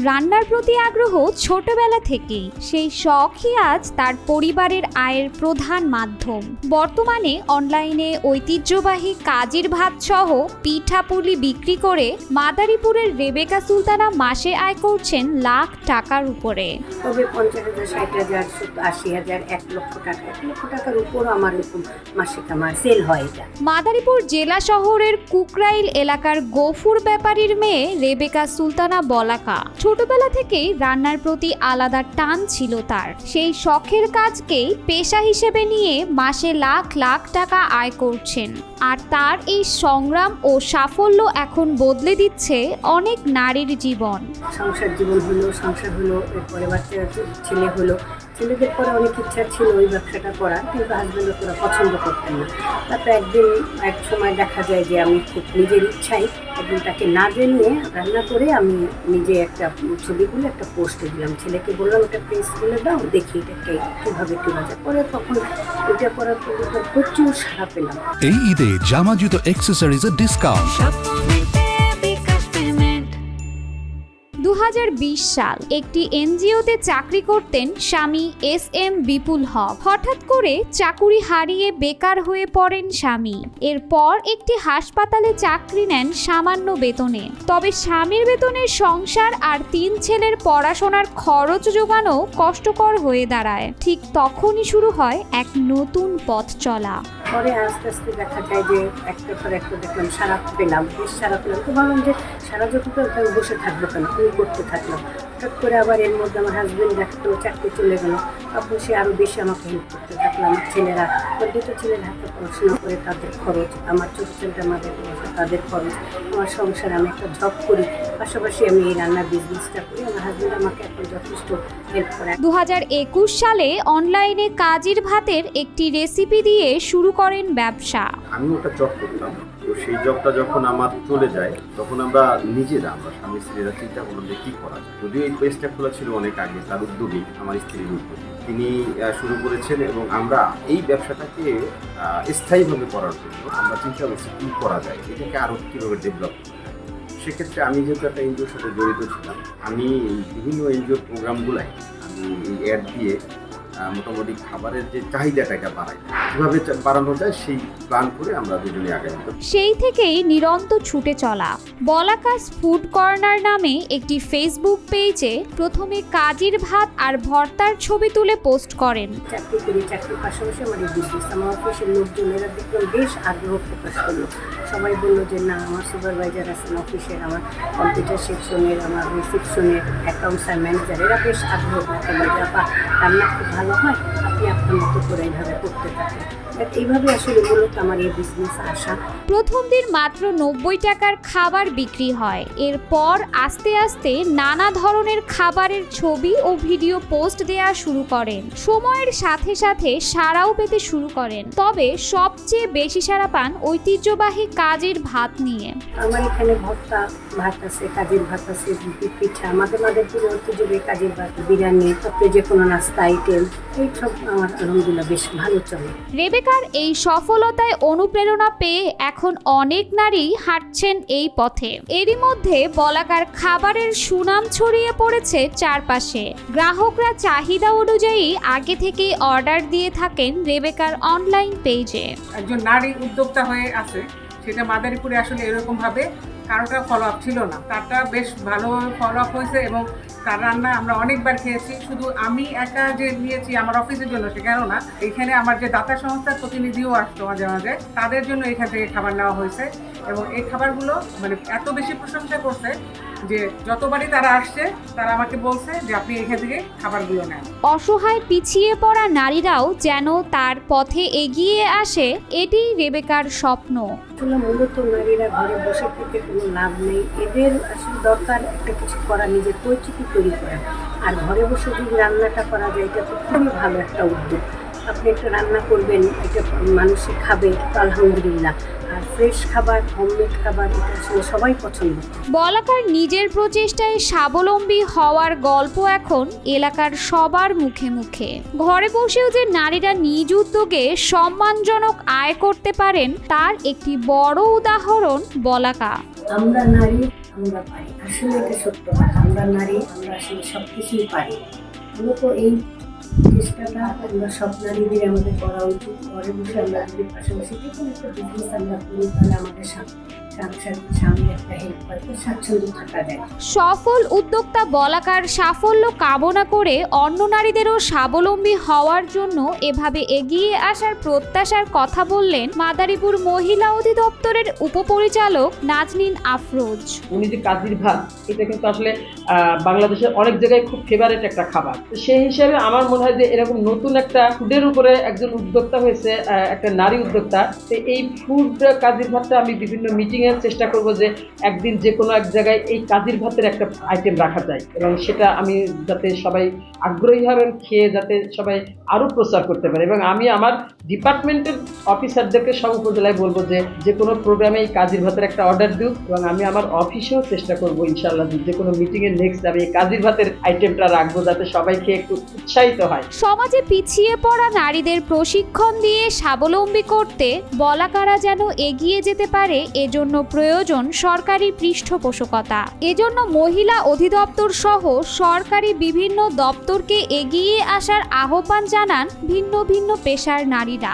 রান্নার প্রতি আগ্রহ ছোটবেলা থেকেই, সেই শখই আজ তার পরিবারের আয়ের প্রধান মাধ্যম। বর্তমানে অনলাইনে ঐতিহ্যবাহী কাজির ভাত সহ পিঠাপুলি বিক্রি করে মাদারীপুরের রেবেকা সুলতানা মাসে আয় করছেন লাখ টাকার উপরে। তবে 50,000, 60,000, 80,000, 1 লক্ষ টাকা, 1 লক্ষ টাকার উপর আমার এরকম মাসিক আমার সেল হয়। এটা মাদারীপুর জেলা শহরের কুকরাইল এলাকার গফুর ব্যাপারীর মেয়ে রেবেকা সুলতানা বলাকা। ছোটবেলা থেকেই রান্নার প্রতি আলাদা টান ছিল তার। সেই শখের কাজকেই পেশা হিসেবে নিয়ে মাসে লাখ লাখ টাকা আয় করছেন। আর তার এই সংগ্রাম ও সাফল্য এখন বদলে দিচ্ছে অনেক নারীর জীবন। সংসার হলো, এরপরে বাচ্চা ছেলে হলো। ছেলেদের পরে অনেক ইচ্ছা ছিল ওই ব্যবসাটা করার, কিন্তু হাজব্যান্ড ওরা পছন্দ করতেন না। তারপরে এক সময় দেখা যায় যে আমি খুব নিজের ইচ্ছাই একদিন তাকে না জানিয়ে রান্না করে আমি নিজে একটা ছবিগুলো একটা পোস্টে দিলাম। ছেলেকে বললাম এটা পেজ খুলে দাও, দেখি এটাকে কীভাবে করা যায়। পরে তখন এটা করার পরে প্রচুর সাড়া পেলাম। এই ঈদে জামা জুতো অ্যাক্সেসরিজের ডিসকাউন্ট। 2020 সাল একটি এনজিওতে চাকরি করতেন স্বামী SM বিপুল হক। হঠাৎ করে চাকুরি হারিয়ে বেকার হয়ে পড়েন স্বামী। এরপর একটি হাসপাতালে চাকরি নেন সামান্য বেতনে। তবে স্বামীর বেতনের সংসার আর 3 ছেলের পড়াশোনার খরচ জোগানো কষ্টকর হয়ে দাঁড়ায়। ঠিক তখনই শুরু হয় এক নতুন পথ চলা। পরে আস্তে আস্তে দেখা যায় যে একটা পর একটা দেখলাম সারা পেলাম, বেশ সারা পেলাম। তো ভাবলাম যে সারা যখন আমি বসে থাকবো কেন, আমি করতে থাকলাম। হঠাৎ করে আবার এর মধ্যে আমার হাজব্যান্ড দেখতো চাকরি চলে গেল, তখন সে আরও বেশি আমাকে হেল্প করতে থাকলো। আমার ছেলেরা, আমার 2টো ছেলের হাতে পড়াশোনা করে তাদের খরচ, আমার ছোটো ছেলেটা আমাদের তাদের খরচ, আমার সংসার, আমি একটা জব করি, পাশাপাশি আমি এই রান্নার বিজনেসটা করি। আমার হাজব্যান্ড আমাকে এখন যথেষ্ট হেল্প করে। 2021 সালে অনলাইনে কাজির ভাতের একটি রেসিপি দিয়ে শুরু করেন ব্যবসা। আমি ওটা জব করতাম, তো সেই জবটা যখন আমার চলে যায় তখন আমরা স্বামী স্ত্রীরা চিন্তা করলাম যে কী করা যায়। যদিও এই পেজটা খোলা ছিল অনেক আগে, তার উদ্যোগী, আমার স্ত্রীর উদ্যোগী তিনি শুরু করেছেন, এবং আমরা এই ব্যবসাটাকে স্থায়ীভাবে করার জন্য আমরা চিন্তা করছি কী করা যায়, এটাকে আরও কীভাবে ডেভেলপ করা যায়। সেক্ষেত্রে আমি যেহেতু একটা এনজিওর সাথে জড়িত ছিলাম, আমি বিভিন্ন এনজিওর প্রোগ্রামগুলাই আমি এই অ্যাড দিয়ে মোটামুটি খাবারের যে চাহিদাটাকে কীভাবে বাড়ানো যায় সেই প্ল্যান করে আমরা দুজনে আগে। সেই থেকেই নিরন্তর ছুটে চলা বলাকাস ফুড কর্নার নামে একটি ফেসবুক পেজে প্রথমে কাজির ভাত আর ভর্তার ছবি তুলে পোস্ট করেন। চাকরির পাশাপাশি আমার এই বিজনেস, আমার অফিসের লোকজনেরা দেখলাম বেশ আগ্রহ প্রকাশ করলো। সবাই বললো যে না, আমার সুপারভাইজার আছেন অফিসের, আমার কম্পিউটার সেকশনের, আমার রিসেপশনের অ্যাকাউন্টস আর ম্যানেজার, এরা বেশ আগ্রহ দেখালো যে আপা রান্না খুব ভালো হয়, আপনি আপনার মতো করে এইভাবে করতে থাকেন। এইভাবে আসলে মূলত আমার এই বিজনেস আসা। প্রথম দিন মাত্র 90 টাকার খাবার বিক্রি হয়। এরপর আস্তে আস্তে নানা ধরনের খাবারের ছবি ও ভিডিও পোস্ট দেওয়া শুরু করেন। সময়ের সাথে সাথে সাড়াও পেতে শুরু করেন, তবে সবচেয়ে বেশি সাড়া পান ঐতিহ্যবাহী কাজির ভাত নিয়ে। আমার এখানে ভাত আছে, কাজির ভাত আছে, পিঠা, আমাদের মাদারীপুরে ঐতিহ্যবাহী কাজির ভাত, বিরিয়ানি, তারপরে যে কোনো নাস্তা আইটেম, এইসব আমার আলহামদুলিল্লাহ বেশ ভালো চলে। রেবেকার এই সফলতায় অনুপ্রেরণা পেয়ে এখন অনেক নারী হাঁটছেন এই পথে। এরই মধ্যে বলাকার খাবারের সুনাম ছড়িয়ে পড়েছে চারপাশে। গ্রাহকরা চাহিদা অনুযায়ী আগে থেকেই অর্ডার দিয়ে থাকেন রেবেকার অনলাইন পেজে। একজন নারী উদ্যোক্তা হয়ে আছে, সেটা মাদারীপুরে আসলে এরকম ভাবে কারোটা ফলো আপ ছিল না। তারটা বেশ ভালো ফলো আপ হয়েছে, এবং তার রান্না আমরা অনেকবার খেয়েছি। শুধু আমি একা যে নিয়েছি আমার অফিসের জন্য সেখানেও না, এইখানে আমার যে দাতা সংস্থার প্রতিনিধিও আসতো মাঝে মাঝে, তাদের জন্য এখান থেকে খাবার নেওয়া হয়েছে। এবং এই খাবারগুলো মানে এত বেশি প্রশংসা করছে যে যতবারই তারা আসছে তারা আমাকে বলছে যে আপনি এখান থেকে খাবারগুলো নেন। অসহায় পিছিয়ে পড়া নারীরাও যেন তার পথে এগিয়ে আসে, এটি রেবেকার স্বপ্ন। মূলত নারীরা ঘরে বসে থেকে কোনো লাভ নেই, এদের আসলে দরকার একটা কিছু করা, নিজের পরিচিতি তৈরি করা। আর ঘরে বসে যদি রান্নাটা করা যায়, এটা তো খুবই ভালো একটা উদ্যোগ। আপনি একটা রান্না করবেন, এটা মানুষে খাবে, আলহামদুলিল্লাহ। আর ফ্রেশ খাবার, হোমমেড খাবার, এটা আসলে সবাই পছন্দ করে। বলাকার নিজের প্রচেষ্টায় স্বাবলম্বী হওয়ার গল্প এখন এলাকার সবার মুখে মুখে। ঘরে বসেও যে নারীরা নিজ উদ্যোগে সম্মানজনক আয় করতে পারেন, তার একটি বড় উদাহরণ বলাকা। আমরা নারী আমরা পারি। আসলে এটা সত্য কথা, আমরা নারী, আমরা আসলে সব কিছুই পারি। মূলত এই চেষ্টাটা আমরা সব নারীদের আমাদের করা উচিত। ঘরে বসে আমরা যদি পাশাপাশি যে কোনো একটা বিজনেস আমরা করি, তাহলে আমাদের সামনে একটা হেল্প হয়, তো স্বাচ্ছন্দ্য থাকা যায়। সফল উদ্যোক্তা বলাকার সাফল্য কামনা করে অন্য নারীদেরও স্বাবলম্বী হওয়ার জন্য এভাবে এগিয়ে আসার প্রত্যাশার কথা বললেন মাদারীপুর মহিলা অধিদপ্তরের উপপরিচালক নাজনীন আফরোজ। উনি যে কাজির ভাত, এটা কিন্তু আসলে বাংলাদেশের অনেক জায়গায় খুব ফেভারিট একটা খাবার। সেই হিসাবে আমার মনে হয় যে এরকম নতুন একটা ফুডের উপরে একজন উদ্যোক্তা হয়েছে, একটা নারী উদ্যোক্তা। তো এই ফুড কাজির ভাতটা আমি বিভিন্ন মিটিংয়ে চেষ্টা করব যে একদিন যে কোনো এক জায়গায় এই কাজির ভাতের একটা আইটেম রাখা যায়, এবং সেটা আমি যাতে সবাই আগ্রহী হবেন খেয়ে, যাতে সবাই আরও প্রচার করতে পারে। এবং আমি আমার ডিপার্টমেন্টের অফিসারদেরকে সব উপজেলায় বলবো যে কোনো প্রোগ্রামে এই কাজির ভাতের একটা অর্ডার দিও, এবং আমি আমার অফিসেও চেষ্টা করবো ইনশাআল্লাহ যে কোনো মিটিংয়ে নেক্সট আমি এই কাজির ভাতের আইটেমটা রাখবো, যাতে সবাই খেয়ে একটু উৎসাহিত হয়। সমাজে পিছিয়ে পড়া নারীদের প্রশিক্ষণ দিয়ে স্বাবলম্বী করতে বলাকারা যেন এগিয়ে যেতে পারে, এজন্য প্রয়োজন সরকারি পৃষ্ঠপোষকতা। এজন্য মহিলা অধিদপ্তর সহ সরকারি বিভিন্ন দপ্তরকে এগিয়ে আসার আহ্বান জানান ভিন্ন ভিন্ন পেশার নারীরা।